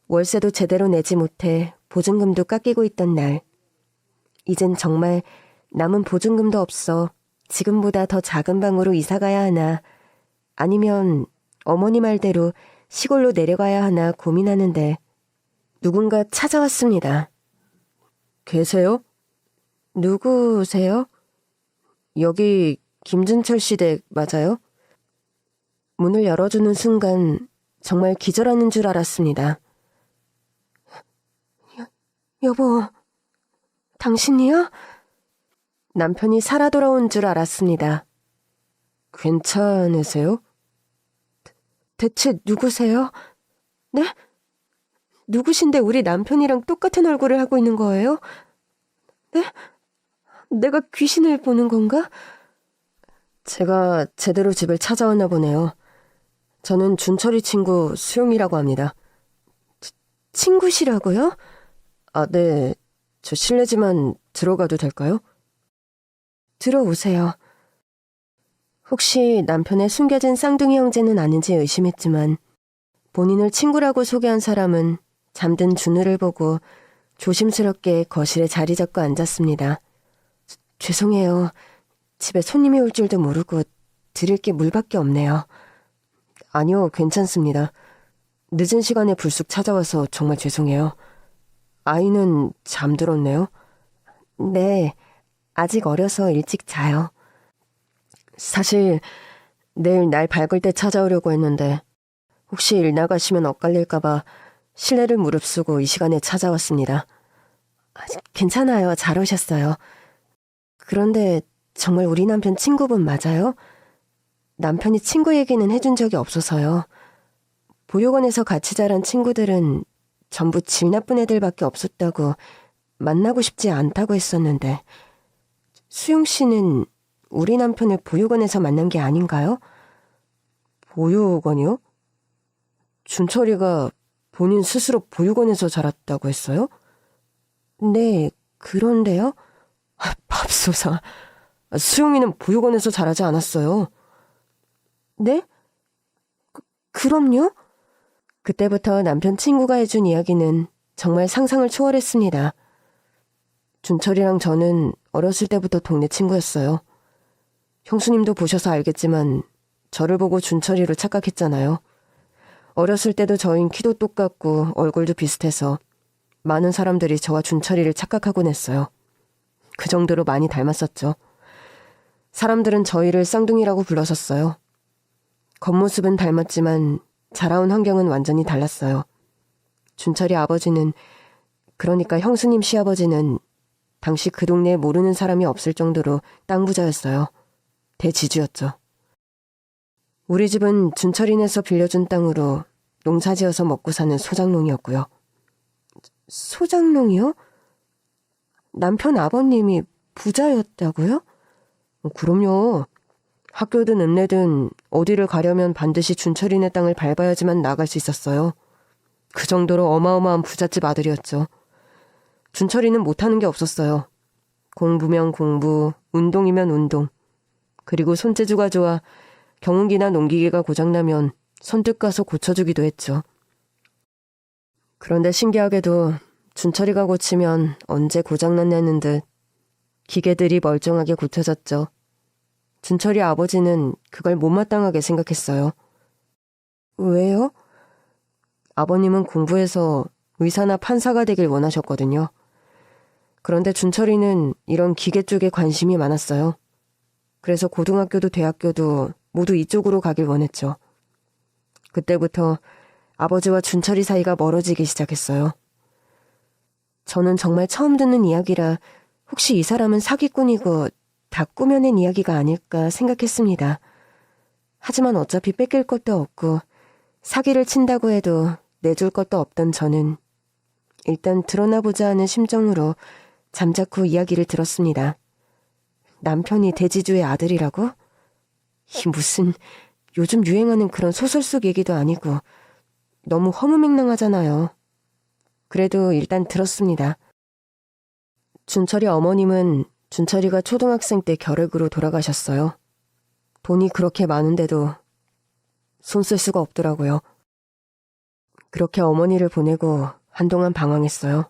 월세도 제대로 내지 못해 보증금도 깎이고 있던 날. 이젠 정말 남은 보증금도 없어 지금보다 더 작은 방으로 이사 가야 하나 아니면 어머니 말대로 시골로 내려가야 하나 고민하는데 누군가 찾아왔습니다. 계세요? 누구세요? 여기 김준철 씨 댁 맞아요? 문을 열어주는 순간 정말 기절하는 줄 알았습니다. 여보, 당신이야? 남편이 살아 돌아온 줄 알았습니다. 괜찮으세요? 대체 누구세요? 네? 누구신데 우리 남편이랑 똑같은 얼굴을 하고 있는 거예요? 네? 내가 귀신을 보는 건가? 제가 제대로 집을 찾아왔나 보네요. 저는 준철이 친구 수용이라고 합니다. 친구시라고요? 아, 네. 저 실례지만 들어가도 될까요? 들어오세요. 혹시 남편의 숨겨진 쌍둥이 형제는 아닌지 의심했지만 본인을 친구라고 소개한 사람은 잠든 준우를 보고 조심스럽게 거실에 자리 잡고 앉았습니다. 죄송해요. 집에 손님이 올 줄도 모르고 드릴 게 물밖에 없네요. 아니요, 괜찮습니다. 늦은 시간에 불쑥 찾아와서 정말 죄송해요. 아이는 잠들었네요? 네, 아직 어려서 일찍 자요. 사실 내일 날 밝을 때 찾아오려고 했는데 혹시 일 나가시면 엇갈릴까봐 실례를 무릅쓰고 이 시간에 찾아왔습니다. 괜찮아요. 잘 오셨어요. 그런데 정말 우리 남편 친구분 맞아요? 남편이 친구 얘기는 해준 적이 없어서요. 보육원에서 같이 자란 친구들은 전부 질 나쁜 애들밖에 없었다고 만나고 싶지 않다고 했었는데 수용 씨는 우리 남편을 보육원에서 만난 게 아닌가요? 보육원이요? 준철이가 본인 스스로 보육원에서 자랐다고 했어요? 네, 그런데요? 맙소사. 수용이는 보육원에서 자라지 않았어요. 네? 그럼요? 그때부터 남편 친구가 해준 이야기는 정말 상상을 초월했습니다. 준철이랑 저는 어렸을 때부터 동네 친구였어요. 형수님도 보셔서 알겠지만 저를 보고 준철이를 착각했잖아요. 어렸을 때도 저흰 키도 똑같고 얼굴도 비슷해서 많은 사람들이 저와 준철이를 착각하곤 했어요. 그 정도로 많이 닮았었죠. 사람들은 저희를 쌍둥이라고 불렀었어요. 겉모습은 닮았지만 자라온 환경은 완전히 달랐어요. 준철이 아버지는, 그러니까 형수님 시아버지는 당시 그 동네에 모르는 사람이 없을 정도로 땅 부자였어요. 대지주였죠. 우리 집은 준철이네서 빌려준 땅으로 농사지어서 먹고 사는 소장농이었고요. 소장농이요? 남편 아버님이 부자였다고요? 그럼요. 학교든 읍내든 어디를 가려면 반드시 준철이네 땅을 밟아야지만 나갈 수 있었어요. 그 정도로 어마어마한 부잣집 아들이었죠. 준철이는 못하는 게 없었어요. 공부면 공부, 운동이면 운동. 그리고 손재주가 좋아 경운기나 농기계가 고장나면 선뜻 가서 고쳐주기도 했죠. 그런데 신기하게도 준철이가 고치면 언제 고장났냐는 듯 기계들이 멀쩡하게 고쳐졌죠. 준철이 아버지는 그걸 못마땅하게 생각했어요. 왜요? 아버님은 공부해서 의사나 판사가 되길 원하셨거든요. 그런데 준철이는 이런 기계 쪽에 관심이 많았어요. 그래서 고등학교도 대학교도 모두 이쪽으로 가길 원했죠. 그때부터 아버지와 준철이 사이가 멀어지기 시작했어요. 저는 정말 처음 듣는 이야기라 혹시 이 사람은 사기꾼이고 다 꾸며낸 이야기가 아닐까 생각했습니다. 하지만 어차피 뺏길 것도 없고 사기를 친다고 해도 내줄 것도 없던 저는 일단 드러나보자 하는 심정으로 잠자코 이야기를 들었습니다. 남편이 대지주의 아들이라고? 이 무슨 요즘 유행하는 그런 소설 속 얘기도 아니고 너무 허무맹랑하잖아요. 그래도 일단 들었습니다. 준철이 어머님은 준철이가 초등학생 때 결핵으로 돌아가셨어요. 돈이 그렇게 많은데도 손 쓸 수가 없더라고요. 그렇게 어머니를 보내고 한동안 방황했어요.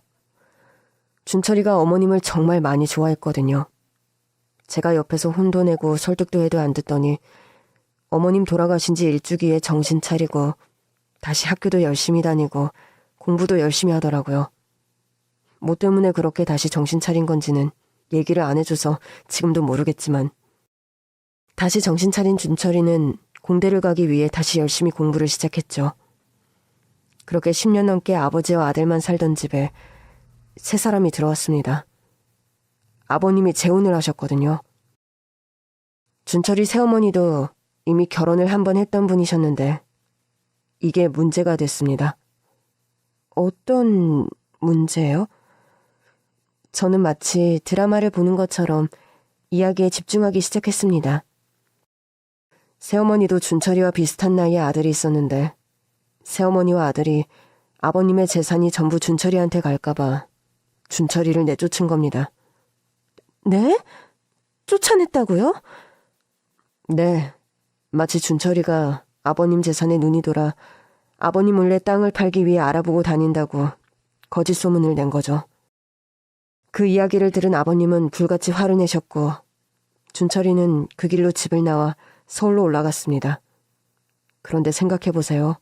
준철이가 어머님을 정말 많이 좋아했거든요. 제가 옆에서 혼도 내고 설득도 해도 안 듣더니 어머님 돌아가신 지 일주기에 정신 차리고 다시 학교도 열심히 다니고 공부도 열심히 하더라고요. 뭐 때문에 그렇게 다시 정신 차린 건지는 얘기를 안 해줘서 지금도 모르겠지만 다시 정신 차린 준철이는 공대를 가기 위해 다시 열심히 공부를 시작했죠. 그렇게 10년 넘게 아버지와 아들만 살던 집에 세 사람이 들어왔습니다. 아버님이 재혼을 하셨거든요. 준철이 새어머니도 이미 결혼을 한 번 했던 분이셨는데 이게 문제가 됐습니다. 어떤 문제요? 저는 마치 드라마를 보는 것처럼 이야기에 집중하기 시작했습니다. 새어머니도 준철이와 비슷한 나이의 아들이 있었는데 새어머니와 아들이 아버님의 재산이 전부 준철이한테 갈까봐 준철이를 내쫓은 겁니다. 네? 쫓아냈다고요? 네. 마치 준철이가 아버님 재산에 눈이 돌아 아버님 몰래 땅을 팔기 위해 알아보고 다닌다고 거짓 소문을 낸 거죠. 그 이야기를 들은 아버님은 불같이 화를 내셨고 준철이는 그 길로 집을 나와 서울로 올라갔습니다. 그런데 생각해보세요.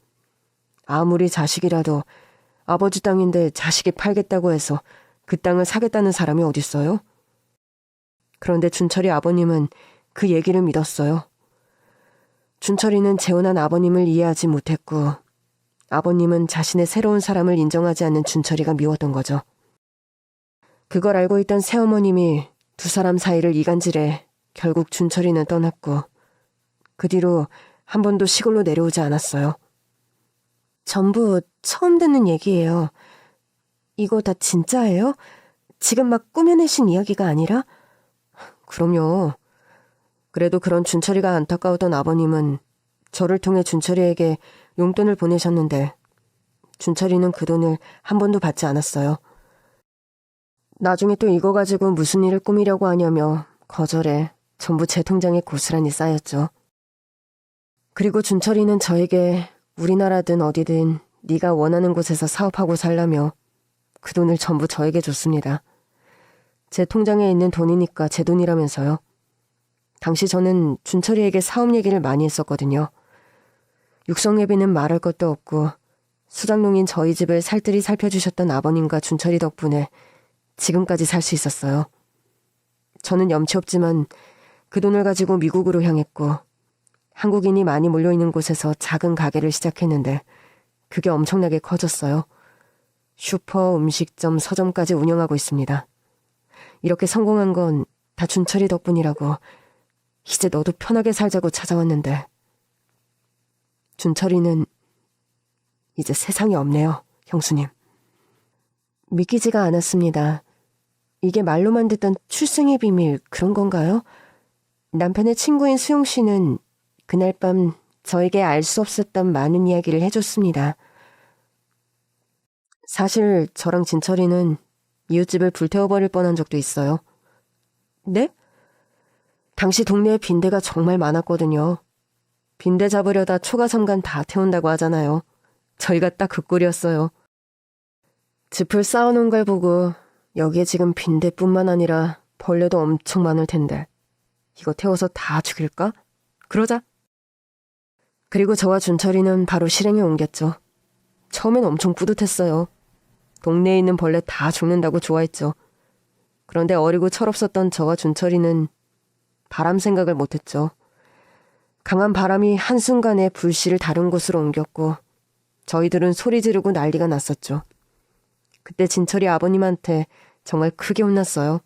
아무리 자식이라도 아버지 땅인데 자식이 팔겠다고 해서 그 땅을 사겠다는 사람이 어딨어요? 그런데 준철이 아버님은 그 얘기를 믿었어요. 준철이는 재혼한 아버님을 이해하지 못했고 아버님은 자신의 새로운 사람을 인정하지 않는 준철이가 미웠던 거죠. 그걸 알고 있던 새어머님이 두 사람 사이를 이간질해 결국 준철이는 떠났고 그 뒤로 한 번도 시골로 내려오지 않았어요. 전부 처음 듣는 얘기예요. 이거 다 진짜예요? 지금 막 꾸며내신 이야기가 아니라? 그럼요. 그래도 그런 준철이가 안타까웠던 아버님은 저를 통해 준철이에게 용돈을 보내셨는데 준철이는 그 돈을 한 번도 받지 않았어요. 나중에 또 이거 가지고 무슨 일을 꾸미려고 하냐며 거절해 전부 제 통장에 고스란히 쌓였죠. 그리고 준철이는 저에게 우리나라든 어디든 네가 원하는 곳에서 사업하고 살라며 그 돈을 전부 저에게 줬습니다. 제 통장에 있는 돈이니까 제 돈이라면서요. 당시 저는 준철이에게 사업 얘기를 많이 했었거든요. 육성예비는 말할 것도 없고 수장농인 저희 집을 살뜰히 살펴주셨던 아버님과 준철이 덕분에 지금까지 살 수 있었어요. 저는 염치 없지만 그 돈을 가지고 미국으로 향했고 한국인이 많이 몰려있는 곳에서 작은 가게를 시작했는데 그게 엄청나게 커졌어요. 슈퍼, 음식점, 서점까지 운영하고 있습니다. 이렇게 성공한 건 다 준철이 덕분이라고 이제 너도 편하게 살자고 찾아왔는데 준철이는 이제 세상에 없네요, 형수님. 믿기지가 않았습니다. 이게 말로만 듣던 출생의 비밀 그런 건가요? 남편의 친구인 수용 씨는 그날 밤 저에게 알 수 없었던 많은 이야기를 해줬습니다. 사실 저랑 진철이는 이웃집을 불태워버릴 뻔한 적도 있어요. 네? 당시 동네에 빈대가 정말 많았거든요. 빈대 잡으려다 초가삼간 다 태운다고 하잖아요. 저희가 딱 그 꼴이었어요. 짚을 쌓아놓은 걸 보고 여기에 지금 빈대뿐만 아니라 벌레도 엄청 많을 텐데 이거 태워서 다 죽일까? 그러자. 그리고 저와 준철이는 바로 실행에 옮겼죠. 처음엔 엄청 뿌듯했어요. 동네에 있는 벌레 다 죽는다고 좋아했죠. 그런데 어리고 철없었던 저와 준철이는 바람 생각을 못했죠. 강한 바람이 한순간에 불씨를 다른 곳으로 옮겼고 저희들은 소리 지르고 난리가 났었죠. 그때 진철이 아버님한테 정말 크게 혼났어요.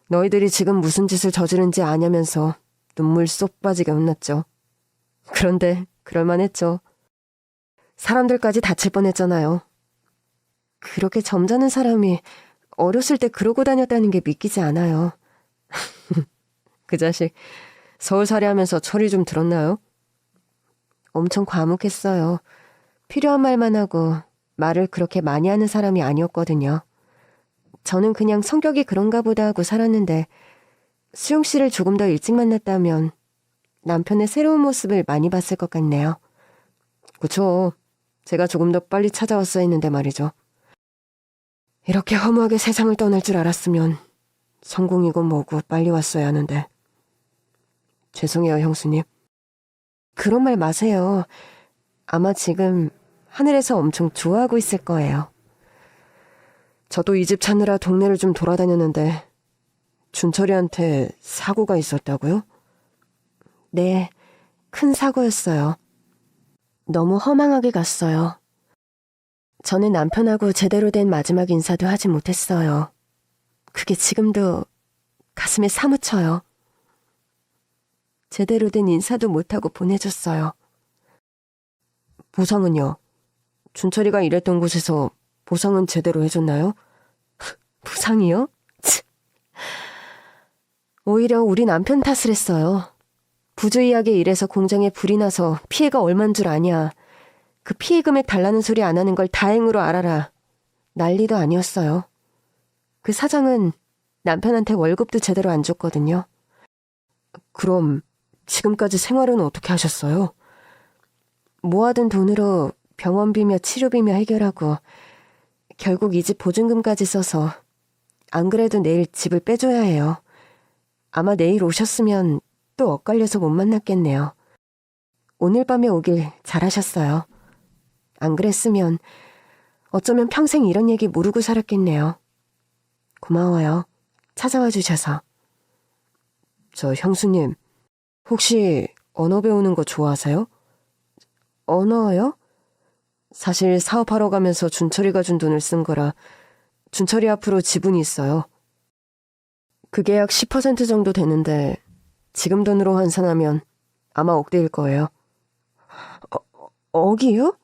너희들이 지금 무슨 짓을 저지른지 아냐면서 눈물 쏙 빠지게 혼났죠. 그런데 그럴만했죠. 사람들까지 다칠 뻔했잖아요. 그렇게 점잖은 사람이 어렸을 때 그러고 다녔다는 게 믿기지 않아요. 그 자식 서울살이 하면서 철이 좀 들었나요? 엄청 과묵했어요. 필요한 말만 하고 말을 그렇게 많이 하는 사람이 아니었거든요. 저는 그냥 성격이 그런가 보다 하고 살았는데 수용 씨를 조금 더 일찍 만났다면 남편의 새로운 모습을 많이 봤을 것 같네요. 그쵸. 제가 조금 더 빨리 찾아왔어야 했는데 말이죠. 이렇게 허무하게 세상을 떠날 줄 알았으면 성공이고 뭐고 빨리 왔어야 하는데. 죄송해요, 형수님. 그런 말 마세요. 아마 지금 하늘에서 엄청 좋아하고 있을 거예요. 저도 이 집 찾느라 동네를 좀 돌아다녔는데 준철이한테 사고가 있었다고요? 네, 큰 사고였어요. 너무 허망하게 갔어요. 저는 남편하고 제대로 된 마지막 인사도 하지 못했어요. 그게 지금도 가슴에 사무쳐요. 제대로 된 인사도 못하고 보내줬어요. 보상은요? 준철이가 일했던 곳에서 보상은 제대로 해줬나요? 보상이요? 오히려 우리 남편 탓을 했어요. 부주의하게 일해서 공장에 불이 나서 피해가 얼만 줄 아냐. 그 피해 금액 달라는 소리 안 하는 걸 다행으로 알아라. 난리도 아니었어요. 그 사장은 남편한테 월급도 제대로 안 줬거든요. 그럼 지금까지 생활은 어떻게 하셨어요? 모아둔 돈으로 병원비며 치료비며 해결하고 결국 이 집 보증금까지 써서 안 그래도 내일 집을 빼줘야 해요. 아마 내일 오셨으면 또 엇갈려서 못 만났겠네요. 오늘 밤에 오길 잘하셨어요. 안 그랬으면 어쩌면 평생 이런 얘기 모르고 살았겠네요. 고마워요. 찾아와 주셔서. 저 형수님, 혹시 언어 배우는 거 좋아하세요? 언어요? 사실 사업하러 가면서 준철이가 준 돈을 쓴 거라 준철이 앞으로 지분이 있어요. 그게 약 10% 정도 되는데 지금 돈으로 환산하면 아마 억대일 거예요. 억이요?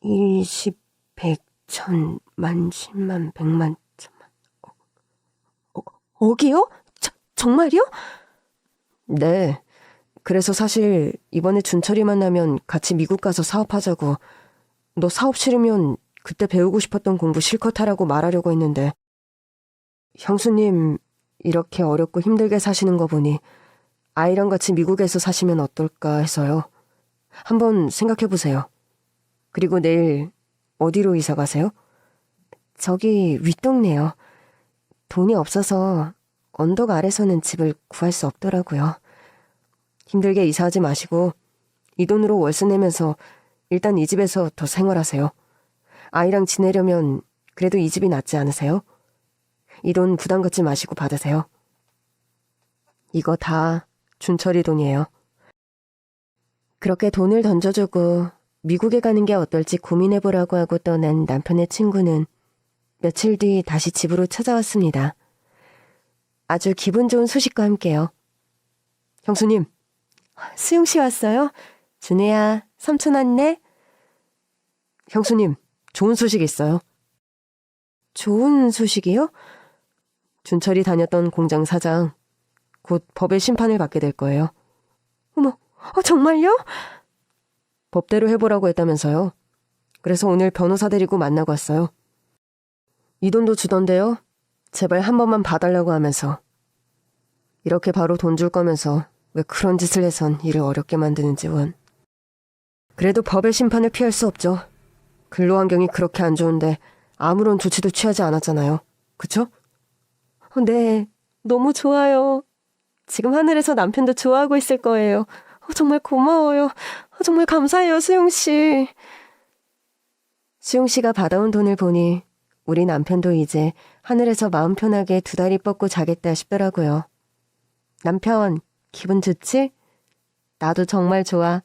20, 100, 1000, 만, 10만, 100만, 1000만. 억이요? 정말요? 네. 그래서 사실 이번에 준철이 만나면 같이 미국 가서 사업하자고. 너 사업 싫으면 그때 배우고 싶었던 공부 실컷 하라고 말하려고 했는데 형수님 이렇게 어렵고 힘들게 사시는 거 보니 아이랑 같이 미국에서 사시면 어떨까 해서요. 한번 생각해보세요. 그리고 내일 어디로 이사 가세요? 저기 윗동네요. 돈이 없어서 언덕 아래서는 집을 구할 수 없더라고요. 힘들게 이사하지 마시고 이 돈으로 월세 내면서 일단 이 집에서 더 생활하세요. 아이랑 지내려면 그래도 이 집이 낫지 않으세요? 이 돈 부담 갖지 마시고 받으세요. 이거 다 준철이 돈이에요. 그렇게 돈을 던져주고 미국에 가는 게 어떨지 고민해보라고 하고 떠난 남편의 친구는 며칠 뒤 다시 집으로 찾아왔습니다. 아주 기분 좋은 소식과 함께요. 형수님, 수용 씨 왔어요? 준혜야, 삼촌 왔네? 형수님, 좋은 소식 있어요. 좋은 소식이요? 준철이 다녔던 공장 사장, 곧 법의 심판을 받게 될 거예요. 어머, 정말요? 법대로 해보라고 했다면서요. 그래서 오늘 변호사 데리고 만나고 왔어요. 이 돈도 주던데요. 제발 한 번만 봐달라고 하면서. 이렇게 바로 돈 줄 거면서 왜 그런 짓을 해선 일을 어렵게 만드는지 원. 그래도 법의 심판을 피할 수 없죠. 근로 환경이 그렇게 안 좋은데 아무런 조치도 취하지 않았잖아요. 그쵸? 네, 너무 좋아요. 지금 하늘에서 남편도 좋아하고 있을 거예요. 정말 고마워요. 정말 감사해요, 수용 씨. 수용 씨가 받아온 돈을 보니 우리 남편도 이제 하늘에서 마음 편하게 두 다리 뻗고 자겠다 싶더라고요. 남편, 기분 좋지? 나도 정말 좋아.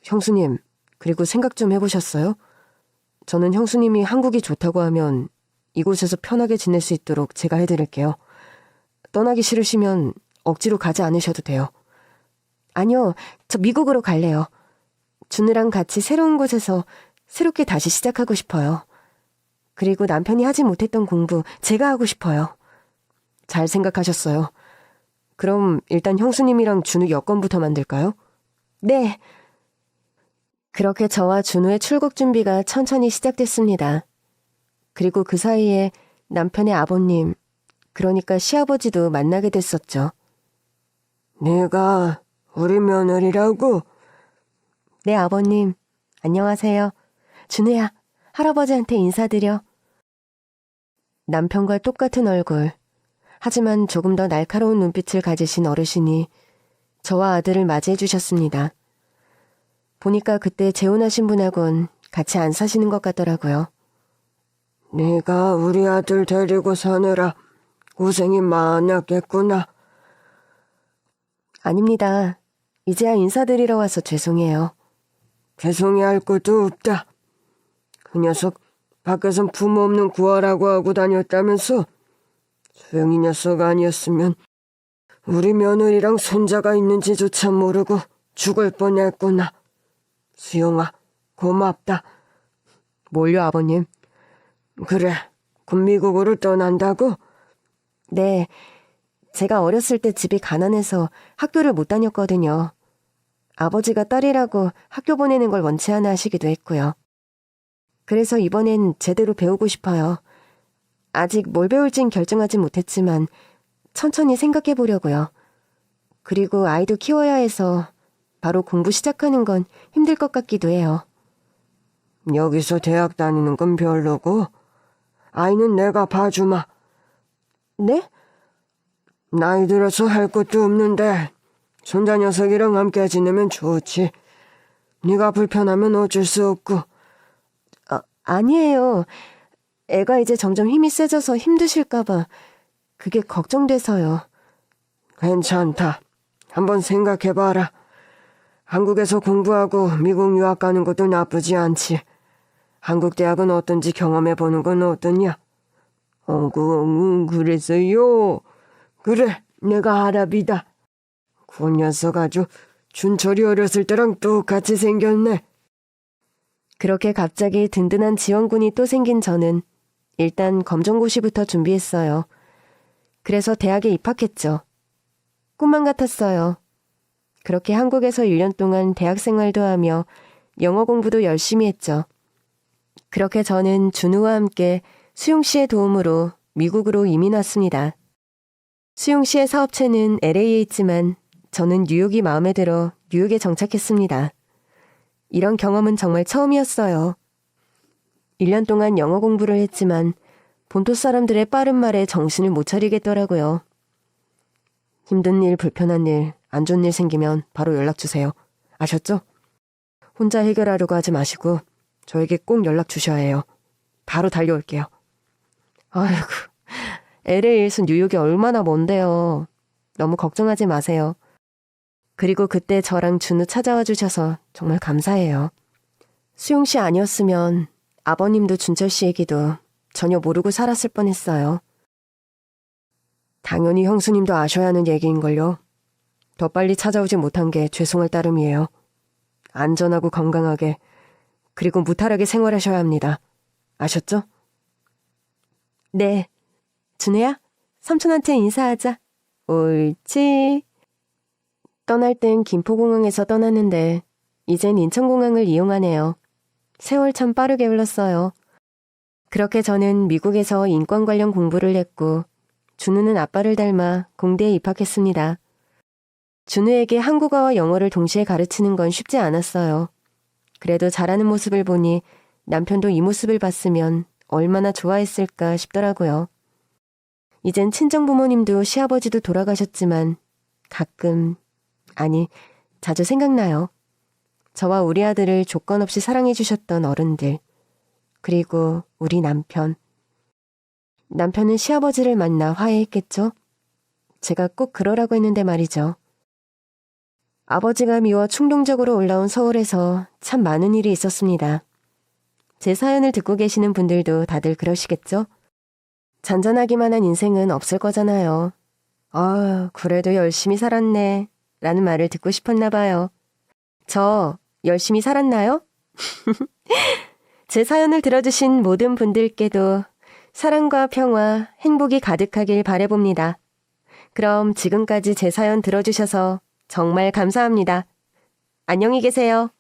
형수님, 그리고 생각 좀 해보셨어요? 저는 형수님이 한국이 좋다고 하면 이곳에서 편하게 지낼 수 있도록 제가 해드릴게요. 떠나기 싫으시면 억지로 가지 않으셔도 돼요. 아니요, 저 미국으로 갈래요. 준우랑 같이 새로운 곳에서 새롭게 다시 시작하고 싶어요. 그리고 남편이 하지 못했던 공부 제가 하고 싶어요. 잘 생각하셨어요. 그럼 일단 형수님이랑 준우 여권부터 만들까요? 네. 그렇게 저와 준우의 출국 준비가 천천히 시작됐습니다. 그리고 그 사이에 남편의 아버님, 그러니까 시아버지도 만나게 됐었죠. 네가 우리 며느리라고? 네, 아버님. 안녕하세요. 준우야, 할아버지한테 인사드려. 남편과 똑같은 얼굴, 하지만 조금 더 날카로운 눈빛을 가지신 어르신이 저와 아들을 맞이해 주셨습니다. 보니까 그때 재혼하신 분하고는 같이 안 사시는 것 같더라고요. 네가 우리 아들 데리고 사느라 고생이 많았겠구나. 아닙니다. 이제야 인사드리러 와서 죄송해요. 죄송해할 것도 없다. 그 녀석 밖에선 부모 없는 구하라고 하고 다녔다면서? 소영이 녀석 아니었으면 우리 며느리랑 손자가 있는지조차 모르고 죽을 뻔했구나. 수영아, 고맙다. 뭘요, 아버님? 그래, 곧 미국으로 떠난다고? 네, 제가 어렸을 때 집이 가난해서 학교를 못 다녔거든요. 아버지가 딸이라고 학교 보내는 걸 원치 않아 하시기도 했고요. 그래서 이번엔 제대로 배우고 싶어요. 아직 뭘 배울진 결정하지 못했지만 천천히 생각해 보려고요. 그리고 아이도 키워야 해서 바로 공부 시작하는 건 힘들 것 같기도 해요. 여기서 대학 다니는 건 별로고 아이는 내가 봐주마. 네? 나이 들어서 할 것도 없는데 손자 녀석이랑 함께 지내면 좋지. 네가 불편하면 어쩔 수 없고. 아니에요. 애가 이제 점점 힘이 세져서 힘드실까봐 그게 걱정돼서요. 괜찮다. 한번 생각해봐라. 한국에서 공부하고 미국 유학 가는 것도 나쁘지 않지. 한국 대학은 어떤지 경험해보는 건 어떠냐? 그래서요. 그래, 내가 아랍이다. 그 녀석 아주 준철이 어렸을 때랑 똑같이 생겼네. 그렇게 갑자기 든든한 지원군이 또 생긴 저는 일단 검정고시부터 준비했어요. 그래서 대학에 입학했죠. 꿈만 같았어요. 그렇게 한국에서 1년 동안 대학 생활도 하며 영어 공부도 열심히 했죠. 그렇게 저는 준우와 함께 수용 씨의 도움으로 미국으로 이민 왔습니다. 수용 씨의 사업체는 LA에 있지만 저는 뉴욕이 마음에 들어 뉴욕에 정착했습니다. 이런 경험은 정말 처음이었어요. 1년 동안 영어 공부를 했지만 본토 사람들의 빠른 말에 정신을 못 차리겠더라고요. 힘든 일, 불편한 일, 안 좋은 일 생기면 바로 연락 주세요. 아셨죠? 혼자 해결하려고 하지 마시고 저에게 꼭 연락 주셔야 해요. 바로 달려올게요. 아이고, LA에서 뉴욕이 얼마나 먼데요. 너무 걱정하지 마세요. 그리고 그때 저랑 준우 찾아와 주셔서 정말 감사해요. 수용 씨 아니었으면 아버님도 준철 씨 얘기도 전혀 모르고 살았을 뻔했어요. 당연히 형수님도 아셔야 하는 얘기인걸요. 더 빨리 찾아오지 못한 게 죄송할 따름이에요. 안전하고 건강하게 그리고 무탈하게 생활하셔야 합니다. 아셨죠? 네. 준우야, 삼촌한테 인사하자. 옳지. 떠날 땐 김포공항에서 떠났는데 이젠 인천공항을 이용하네요. 세월 참 빠르게 흘렀어요. 그렇게 저는 미국에서 인권 관련 공부를 했고 준우는 아빠를 닮아 공대에 입학했습니다. 준우에게 한국어와 영어를 동시에 가르치는 건 쉽지 않았어요. 그래도 잘하는 모습을 보니 남편도 이 모습을 봤으면 얼마나 좋아했을까 싶더라고요. 이젠 친정부모님도 시아버지도 돌아가셨지만 가끔, 아니, 자주 생각나요. 저와 우리 아들을 조건 없이 사랑해주셨던 어른들, 그리고 우리 남편. 남편은 시아버지를 만나 화해했겠죠? 제가 꼭 그러라고 했는데 말이죠. 아버지가 미워 충동적으로 올라온 서울에서 참 많은 일이 있었습니다. 제 사연을 듣고 계시는 분들도 다들 그러시겠죠? 잔잔하기만 한 인생은 없을 거잖아요. 아, 그래도 열심히 살았네 라는 말을 듣고 싶었나 봐요. 저 열심히 살았나요? 제 사연을 들어주신 모든 분들께도 사랑과 평화, 행복이 가득하길 바라봅니다. 그럼 지금까지 제 사연 들어주셔서 정말 감사합니다. 안녕히 계세요.